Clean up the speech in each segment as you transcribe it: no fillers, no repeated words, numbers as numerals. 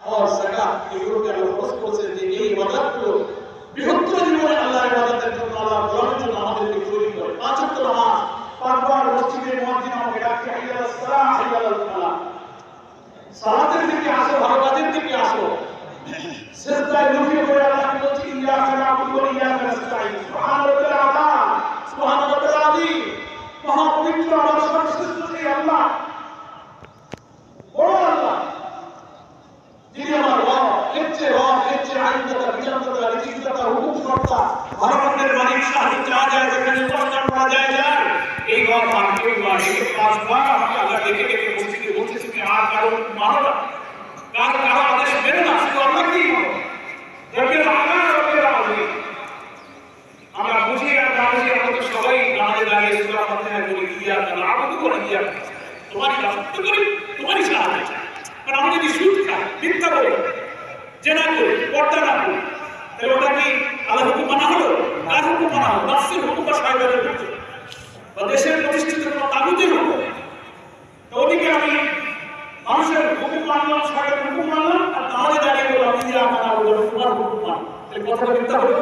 হজ যাকাত এগুলোকে আল্লাহ ফরজ করেছেন যে এই ইবাদতগুলো বৃহত্তর জীবনে আল্লাহর ইবাদতের জন্য আল্লাহ গোলামের জন্য আমাদেরকে তৈরি করে। পাঁচ ওয়াক্ত নামাজ পাঁচবার মসজিদে মুয়াজ্জিন আমাকে ডাকে হাইয়ালাস সালাহ হাইয়ালাল ফালাহ, সালাতের দিকে আসো, ভালো কাজের দিকে আসো। সিজদায় লুটিয়ে পড়ে আল্লাহকে বলছি ইয়্যাকা না'বুদু ওয়া ইয়্যাকা নাস্তাঈন, সুবহান রাব্বিল আ'লা, সুবহান রাব্বিল আযীম। মহাপবিত্র আমার সর্বশ্রেষ্ঠ সেই আল্লাহ, বড় আল্লাহ, যিনি আমার রব, এর চেয়ে আইনদাতা, বিচারদাতা, রিজিকদাতা, হুকুমকর্তা, ভারতের মালিক, শাহী, যা যায় যেখানে প্রস্তাব করা যায়। এই রব আর কেউ নয়। এই পাঁচবার আপনি আল্লাহ দেখে দেখে মসজিদে বলতেছেন আর কারো মানো না, কারো আদেশ মেনে না, শুধু আল্লাহকেই মানো। রব্বিল আ'লা, রব্বিল আযীম। আমরা বুঝি আর না বুঝি, আমরা তো সবাই নামাজে দাঁড়িয়ে সূরা ফাতিহা বলি ইয়্যাকা না'বুদু ওয়া ইয়্যাকা নাস্তাঈন, তোমারই রাস্তা করি, তোমারই সাহায্য চাই। কারণ আমি যদি সুদ খাই, মিথ্যা বলি, জেনা করি, পর্দা না করি, তাহলে ওটা কি আল্লাহর হুকুম মানা হলো? কার হুকুম মানা হলো? নাফসের হুকুম বা শয়তানের হুকুম বা দেশের প্রতিষ্ঠিত কোনো তাগুতের হুকুম। তো ওদিকে আমি মানুষের হুকুম মানলাম, শয়তানের হুকুম মানলাম, আর নামাজে দাঁড়িয়ে বললাম ইয়্যাকা না'বুদু ওয়া তোমার হুকুম মানলাম, তাহলে কথাটা মিথ্যা হলো।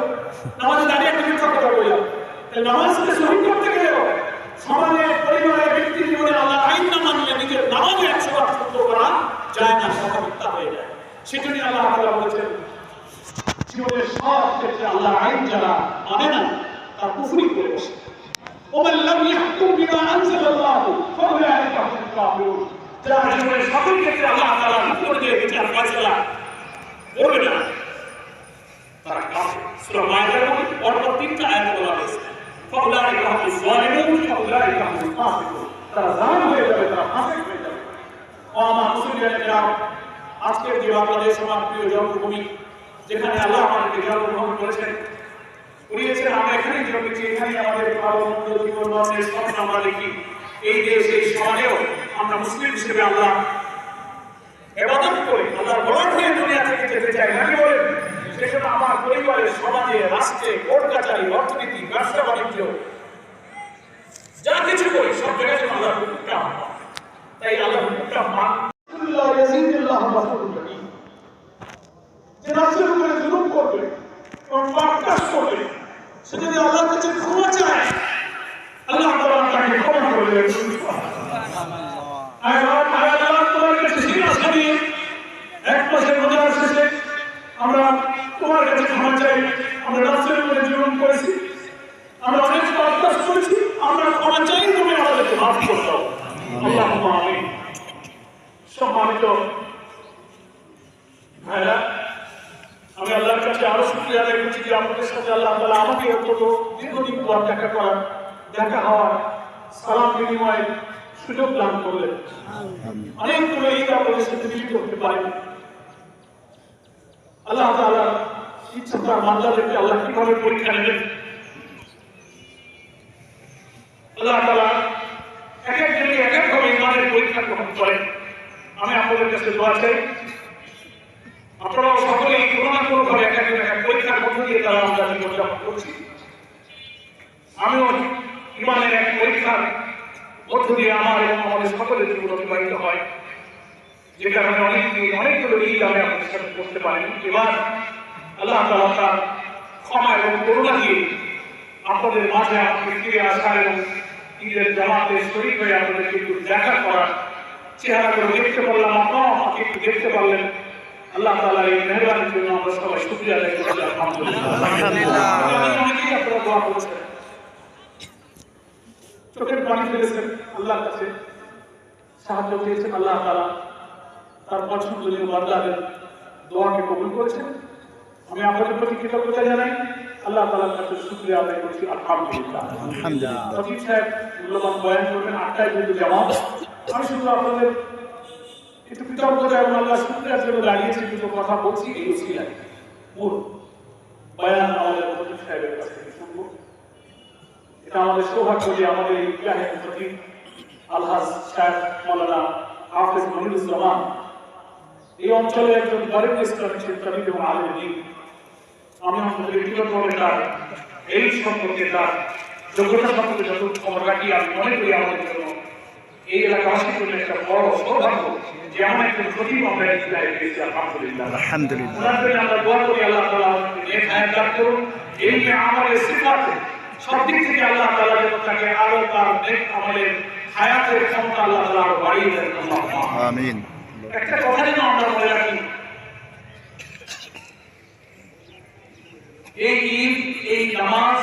নামাজে দাঁড়িয়ে একটা মিথ্যা কথা বললাম। তাহলে নামাজকে সহি করতে গেলেও সমাজে, পরিবারে, ব্যক্তি জীবনে আল্লাহর আইন না মানলে নিজের নামাজে 100বার সত্য করা যায় না, কথা মিথ্যা হয়ে যায়। সেজন্য আল্লাহ তাআলা বলেছেন জীবনের সব ক্ষেত্রে আল্লাহর আইন যারা মানে না তার কুফরি করে বসে। ওমান লাম ইয়াহকুম বিমা আনজালাল্লাহু ফাউলাইকা হুমুল কাফিরুন। যারা জীবনের সকল ক্ষেত্রে আল্লাহ তাআলা হুকুম দিয়ে বিচার ফয়সালা করবে না, তারা কাফির। সূরা মায়েদার মধ্যে পরপর 3টা আয়াত বলা হয়েছে, ফাউলাইকা হুমুজ জালিমুন ফাউলাইকা হুমুল ফাসিকুন। তারা জালিম হয়ে যাবে, তারা ফাসিক হয়ে যাবে। ও আমার মুসলিমেরা, আজকের যে বাংলাদেশ আমার প্রিয় জন্মভূমি, যেখানে আল্লাহ আমাদেরকে জন্মগ্রহণ করেছেন, করিয়েছেন, আমরা এখানেই জন্মেছি, এখানেই আমাদের ভালো মন্দ জীবন মরণের স্বপ্ন আমরা দেখি। এই দেশ, এই সমাজেও আমরা মুসলিম হিসেবে আল্লাহ ইবাদত করে আল্লাহর গোলাম হয়ে দুনিয়া থেকে যেতে চাই, নাকি বলেন? সেজন্য আমার পরিবারে, সমাজে, রাষ্ট্রে, কোর্ট কাছারি, অর্থনীতি, ব্যবসা বাণিজ্য যা কিছু করি সব জায়গায় যেন আল্লাহর হুকুমটা হয়। তাই আল্লাহর হুকুমটা মান। যে রাষ্ট্রের উপরে জুলুম করবে এবং পাপকাজ করবে, সে যদি আল্লাহর কাছে ক্ষমা চায়, আল্লাহ তাআলা তাকে ক্ষমা করে দেবেন। আল্লাহ তোমার কাছে সিনা ছাড়িয়ে এক মাসের রোজার শেষে আমরা তোমার কাছে ক্ষমা চাই, আমরা রাষ্ট্রের উপরে জুলুম করেছি, আমরা অনেক পাপকাজ করেছি, আমরা ক্ষমা চাই, তুমি আমাদেরকে মাফ করে দাও। আল্লাহুম্মা আমিন। সম্মানিত ভাইরা, আমি আল্লাহর কাছে আরো শুকরিয়া আদায় করছি যে আপনাদের সাথে আল্লাহ তাআলা আমাকে অন্তত দীর্ঘদিন পর দেখা হওয়ার, সালাম বিনিময়ের সুযোগ দান করলেন। অনেকগুলো ঈদ আপনাদের সাথে মিলিত করতে পারেন। আল্লাহ তাআলা ইচ্ছা তার বান্দাদেরকে আল্লাহ কিভাবে পরীক্ষা নেবেন, আল্লাহ তাআলা এক একজনকে এক একভাবে ইমানের পরীক্ষা গ্রহণ করেন। আমি আপনাদের কাছে দোয়া চাই, আপনারাও সকলেই কোনো না কোনো ভাবে এক এক পরীক্ষার মধ্য দিয়ে তারা আমরা জীবনযাপন করছি। আমিও ইমানের এক পরীক্ষার মধ্য দিয়ে আমার এবং আমাদের সকলের জীবন অতিবাহিত হয়, যে কারণে অনেকগুলো ঈদ আমি আপনাদের সাথে করতে পারি। এবার আল্লাহ তাআলা তার ক্ষমা এবং করুণা দিয়ে আপনাদের মাঝে আমাকে ফিরে আসার এবং ঈদের জামাতে শরীক হয়ে আপনাদেরকে একটু দেখা করার, চেহারাগুলো দেখতে পারলাম, আপনারাও আমাকে একটু দেখতে পারলেন। আল্লাহ তাআলার এই মেহেরবানির জন্য আমরা সবাই শুকরিয়া আদায় করছি। আলহামদুলিল্লাহ। অনেকেই আপনারা দোয়া করেছেন, চোখের পানি ফেলেছেন, আল্লাহর কাছে সাহায্য পেয়েছেন। আল্লাহ তাআলা তার পছন্দনীয় বান্দাদের দোয়াকে কবুল করেছেন। আমি আপনাদের প্রতি কৃতজ্ঞতা জানাই, আল্লাহ তাআলার কাছে শুকরিয়া আদায় করছি। আলহামদুলিল্লাহ। সচিব সাহেব মূল্যবান বয়ান করবেন, 8টায় যেহেতু জামাত, আমি শুধু আপনাদের একটু কৃতজ্ঞতা এবং আল্লাহ শুকরিয়ার জন্য দাঁড়িয়েছি, দুটো কথা বলছি। এই উসিলায় মূল বয়ান আমাদের সচিব সাহেবের কাছ থেকে শুনবো। এটা আমাদের সৌভাগ্য যে আমাদের এই ইলাহের সচিব আলহাজ সাহেব মাওলানা হাফেজ মনিরুজ্জামান এই অঞ্চলের একজন গরিব ইসলামিক শিক্ষাবিদ এবং আলেম দ্বীন। আমি আপনাদের ব্যক্তিগতভাবে তার এই সম্পর্কে, তার যোগ্যতা সম্পর্কে যত খবর রাখি, আমি মনে করি আমাদের জন্য এই এলাকাবাসীর জন্য একটা বড় সৌভাগ্য যে এমন একজন খতিব আমরা ইসলামে পেয়েছি, আলহামদুলিল্লাহ। আলহামদুলিল্লাহ। ওনার জন্য আমরা দোয়া করি আল্লাহ তাআলা নেক হায়াত দান করুন, এই আমলের সিফাত সব দিক থেকে আল্লাহ তাআলা যেন তাকে আরো তার নেক আমলের হায়াতের ক্ষমতা আল্লাহ তাআলা আরো বাড়িয়ে দেন। আমিন। একটা কথা যেন আমরা মনে রাখি, এই ঈদ, এই নামাজ,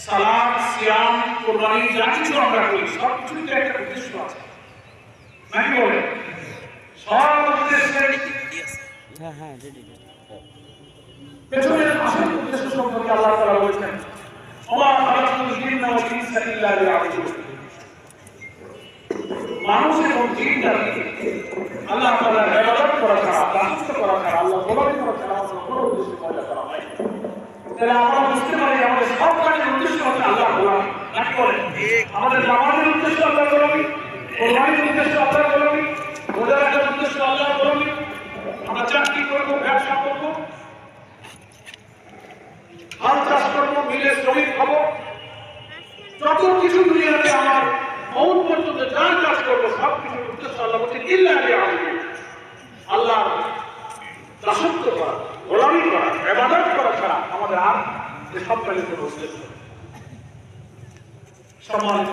সালাত, সিয়াম, কোরবানি যা কিছু আমরা করি সব কিছুতে একটা উদ্দেশ্য আছে, নাকি বলে? সব উদ্দেশ্যের পেছনের আসল উদ্দেশ্য সম্পর্কে আল্লাহ তাআলা বলেছেন, ওমা খালাকতুল জিন্না ওয়াল ইনসা ইল্লা লিয়াবুদুন। মানুষ এবং জিন জাতিকে আল্লাহ তাআলার ইবাদত করা ছাড়া, দাসত্ব করা ছাড়া, আল্লাহ গোলামি করা ছাড়া কোনো উদ্দেশ্য পয়দা করা হয় না। তাহলে আমরা বুঝতে পারি আমাদের সব কাজের উদ্দেশ্য হচ্ছে আল্লাহ গোলামি, নাকি বলে? আমাদের নামাজের উদ্দেশ্য আল্লাহ গোলামি, কোরবানির উদ্দেশ্য আল্লাহ গোলামি, রোজা রাখার উদ্দেশ্য আল্লাহ গোলামি, আমরা চাকরি করবো, ব্যবসা করবো, হাল চাষ করবো, মিলে শ্রমিক হবো, যত কিছু দুনিয়াতে আমার মৌত পর্যন্ত যা কাজ করবো সব কিছুর উদ্দেশ্য আল্লাহ বলছে ইল্লা লিয়াবুদুন। আল্লাহ দাসত্ব করা, গোলামি করা, ইবাদত করা ছাড়া আমাদের আর সব কাজের কোনো উদ্দেশ্য নেই। সম্মানিত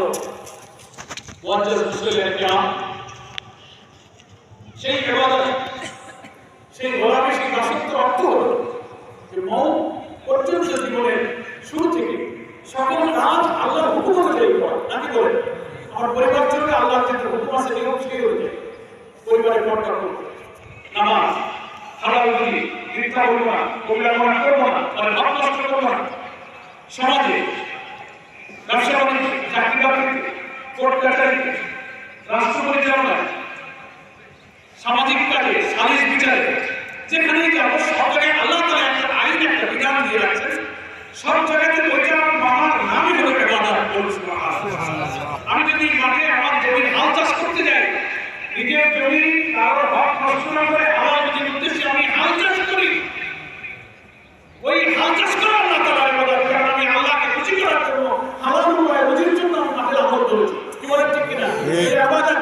ওয়াজিব মুসলিম কিরাম, সেই ইবাদত, সেই গোলামি, সেই দাসত্ব অর্থ হলো যে মৌত পর্যন্ত জীবনের শুরু থেকে সকল কাজ আল্লাহর হুকুম অনুযায়ী করা, নাকি বলে? আমার পরিবার চলবে, আল্লাহর যে হুকুম আছে নিয়ম সেই অনুযায়ী পরিবারের পর্দা করবো, নামাজ, হালাল রুজি, মিথ্যা বলবো না, কবিরামনা করবো না, মানে হক নষ্ট করবো না, সমাজে ব্যবসা বাণিজ্য, চাকরি বাকরিতে, কোর্ট কাছারিতে, রাষ্ট্র পরিচালনায়, সামাজিক কাজে, সালিশ বিচারে, যেখানেই যাবো সব জায়গায় আল্লাহ তাআলা একটা আইন, একটা বিধান দিয়ে রাখছেন, সব জায়গাতে ওইটা মানার নামই হলো ইবাদত। আমি যদি মাঠে আমার জমির হাল চাষ করতে যাই, নিজের জমি কারোর হক নষ্ট না করে হালাল রুজির উদ্দেশ্যে আমি হাল চাষ করি, ওই হাল চাষ করা আল্লাহ তাআলার ইবাদত। কারণ আমি আল্লাহকে খুশি করার জন্য হালাল রুজির জন্য আমি মাঠে আমল করেছি, কি বলেন ঠিক কিনা? এই ইবাদত।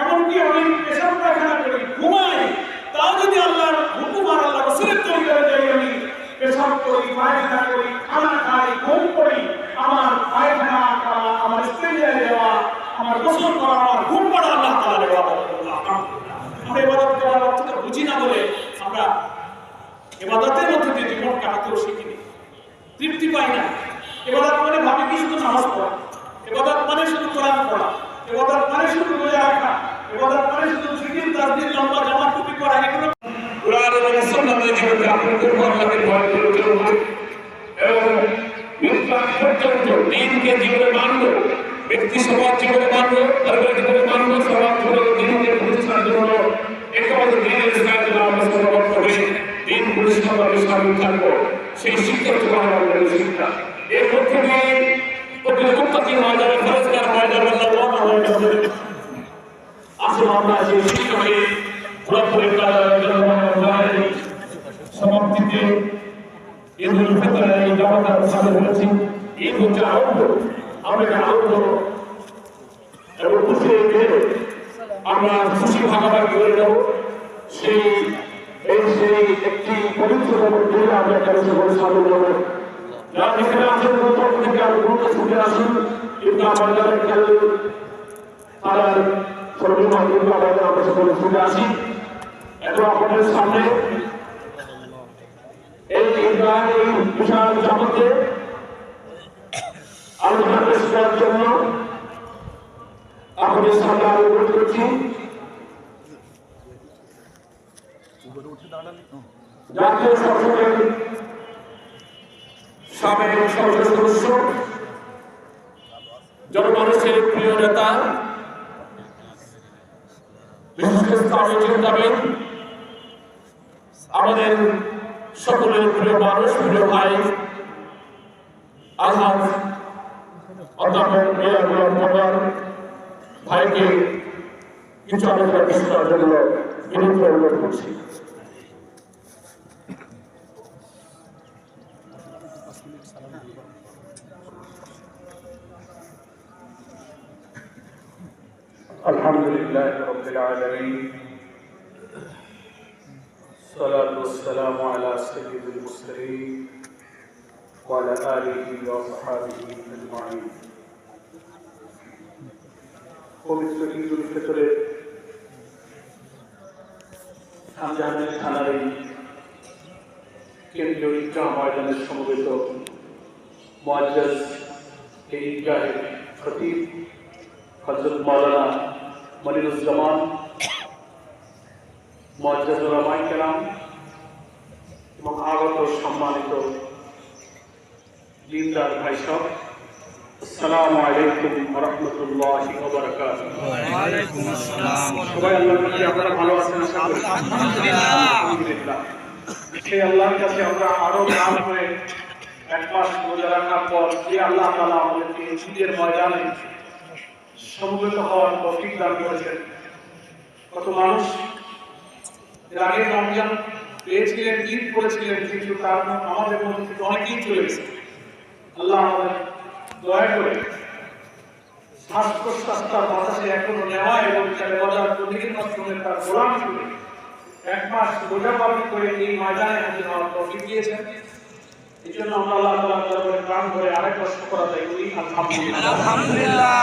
এমনকি আমি পেশাব পায়খানা করি, ঘুমাই, তাও যদি আল্লাহর হুকুম আর আল্লাহর রাসূলের তরিকা অনুযায়ী আমি পেশাব করি, পায়খানা করি, খানা খাই, ঘুম করি, আমার পায়খানা করা, আমার স্ত্রীদের দেওয়া, আমার গোসল করা, আমার ঘুম পড়া আল্লাহ তাআলার ইবাদত। আমরা ইবাদত করার অর্থটা বুঝি না বলে আমরা ইবাদতের মধ্যে দিয়ে জীবন কাটাতেও শিখিনি, তৃপ্তি পাই না। ইবাদত মানে ভাবি কি শুধু নামাজ পড়া, ইবাদত মানে শুধু কোরআন পড়া, ইবাদত মানে শুধু রোজা রাখা, ইবাদত মানে শুধু জিকির, তাসবিহ, লম্বা জামা, টুপি পরা, এগুলো কোরআন এবং সুন্নাতের জীবনে আপনি করবো, আল্লাহকে ভয় করে চলবো এবং মৃত্যু পর্যন্ত দিনকে জীবনে মানবো, ব্যক্তি সমাজ জীবনে মানবো, পরিবার জীবনে মানবো, সমাজ জীবনে দিনকে প্রতিষ্ঠার জন্য একেবারে দিনের কাজে আমরা সমাবদ্ধ হয়ে দিন প্রতিষ্ঠাভাবে সামিল থাকবো। সেই শিক্ষা তোমার আমাদের শিক্ষা, এর মধ্যে দিয়ে প্রতিযোগিতা হয়ে যাবে, ফরজগার হয়ে যাবে, আল্লাহ হয়ে যাবে। আসুন আমরা সেই শিক্ষাকে সমাপ্তিতে ঈদুল ফিতরের এই জামাতার সাথে হয়েছি। ঈদ হচ্ছে আনন্দ, আমরা আনন্দ এবং খুশি আমরা খুশি ভাগাভাগি করে নেব। সেই একটি পবিত্র দিনে আমরা এখানে সকলে সামিল হব। যারা এখানে আছেন তখন থেকে আমি দ্রুত ছুটে আসুন, কিন্তু আমার যারা খেলে তারা সর্বমাত্র আমরা সকলে ছুটে আসি। এখন আপনাদের সামনে এই বিশাল জগতে আলোচনা পেশ করার জন্য আপনাদের সামনে আমি অনুরোধ করছি জাতীয় সংসদের সাবেক সংসদ সদস্য, জনমানুষের প্রিয় নেতা, বিশেষ করে চিন্তাবিদ, আমাদের সকলের প্রিয় মানুষ, প্রিয় ভাই আলহাজ অধ্যাপক মিয়া গোলাম পরওয়ার ভাইকে কিছু আলোচনা পেশ করার জন্য বিনীত অনুরোধ করছি। العالمين الصلاة والسلام على سيد المرسلين وعلى آله وصحبه أجمعين পবিত্র ঈদুল ফিতরের আমজানের থানার এই কেন্দ্রীয় ঈদগাহ ময়দানের সমবেত মুআজ্জাজ এই ঈদগাহের খতিব হযরত মাওলানা মনিরুজ্জামান, মুআজ্জাজ উলামায়ে কেরাম এবং আগত সম্মানিত দিনদার ভাই সব, আসসালামু আলাইকুম ওয়া রাহমাতুল্লাহি ওয়া বারাকাতুহু। ওয়া আলাইকুম আসসালাম। সবাই আল্লাহর কাছে আপনারা ভালো আছেন? আলহামদুলিল্লাহ। সেই আল্লাহর কাছে আমরা আরো নাম হয়ে এক মাস রোজা রাখার পর যে আল্লাহ তাআলা আমাদেরকে ঈদের ময়দানে সমবেত হওয়ার তৌফিক দান করেছেন। কত মানুষ এর আগে রমজান পেয়েছিলেন, ঈদ করেছিলেন, কিন্তু তার আমাদের মধ্যে থেকে অনেকেই চলে গেছে। আল্লাহ আমাদের দয়া করে শ্বাস প্রশ্বাসটার বাতাসে এখনো নেওয়া এবং তার বাজার প্রতিদিন মাধ্যমে তার গোলাম করে এক মাস রোজা পালন করে এই ময়দানে হাজির হওয়ার তৌফিক দিয়েছেন। এই জন্য আমরা আল্লাহ তাআলার দরবারে প্রাণ ভরে আরেকবার শুকর আদায় করি, আলহামদুলিল্লাহ। আলহামদুলিল্লাহ।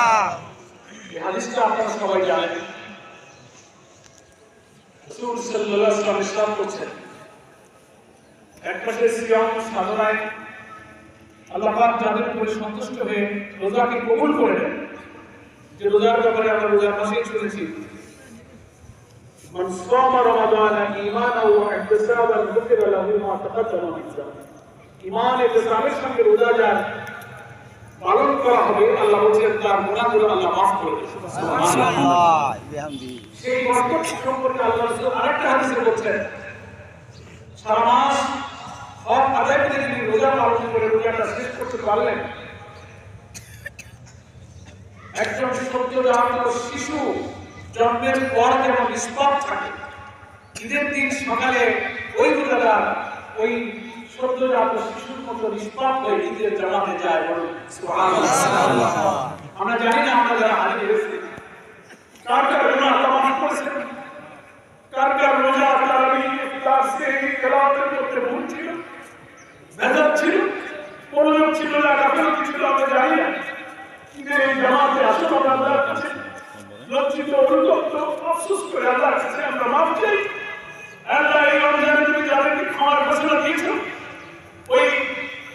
এই হাদিসটা আপনারা সবাই জানেন। রাসূল সাল্লাল্লাহু আলাইহি ওয়াসাল্লাম ইরশাদ করেছেন, এক মাসে সিয়াম সাধনায় আল্লাহ পাক যাদের উপরে সন্তুষ্ট হয়ে রোজাকে কবুল করে নেন, যে রোজার ব্যাপারে আমরা রোজার মাসেই শুনেছি, মান সামা রমাদানা ঈমানাও ওয়া ইহতিসাবান গুফিরা লাহু মা তাকাদ্দামা মিন যানবি। ঈমান ইহতিসাবের সঙ্গে রোজা যার পালন করা হবে, আল্লাহ বলেন তার গুনাহগুলো আল্লাহ মাফ করে দেন। সুবহানাল্লাহ। সেই বরকত সম্পর্কে আল্লাহ রাসূল আরেকটা হাদিসে বলেছেন, সারা মাস হক আদায় করে যদি রোজা পালন করে রোজাটা শেষ করতে পারলেন, একজন সদ্যজাত শিশু জন্মের পর যেমন নিষ্পাপ থাকে, ঈদের দিন সকালে ওই রোজাদার ওই সদ্যজাত শিশুর মতো নিষ্পাপ হয়ে ঈদের জামাতে যায়। সুবহানাল্লাহ। আমরা জানি না আমরা যারা হাজির হয়েছি কার কার গুনাহ আল্লাহ মাফ করেছেন, কার কার রোজা তারাবি ইফতার সেহরি তেলাওয়াতের মধ্যে ভুল ছিল, ভেজাল ছিল, মনোযোগ ছিল না, গাফিলতি ছিল, আমরা জানি না। কিন্তু এই জামাতে আসলে আমরা আল্লাহর কাছে লজ্জিত, অনুতপ্ত, আফসোস করে আল্লাহর কাছে আমরা মাফ চাই। আল্লাহ এই রমজানে তুমি যাদেরকে ক্ষমার ঘোষণা দিয়েছো, ওই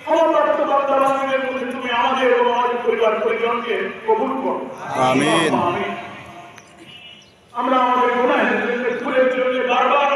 ক্ষমাপ্রাপ্ত বান্দা বান্দীদের মধ্যে তুমি আমাদের এবং আমাদের পরিবার পরিজনকে কবুল করো। আমিন। আমরা আমাদের গুনাহের জন্য, ভুলের জন্য বারবার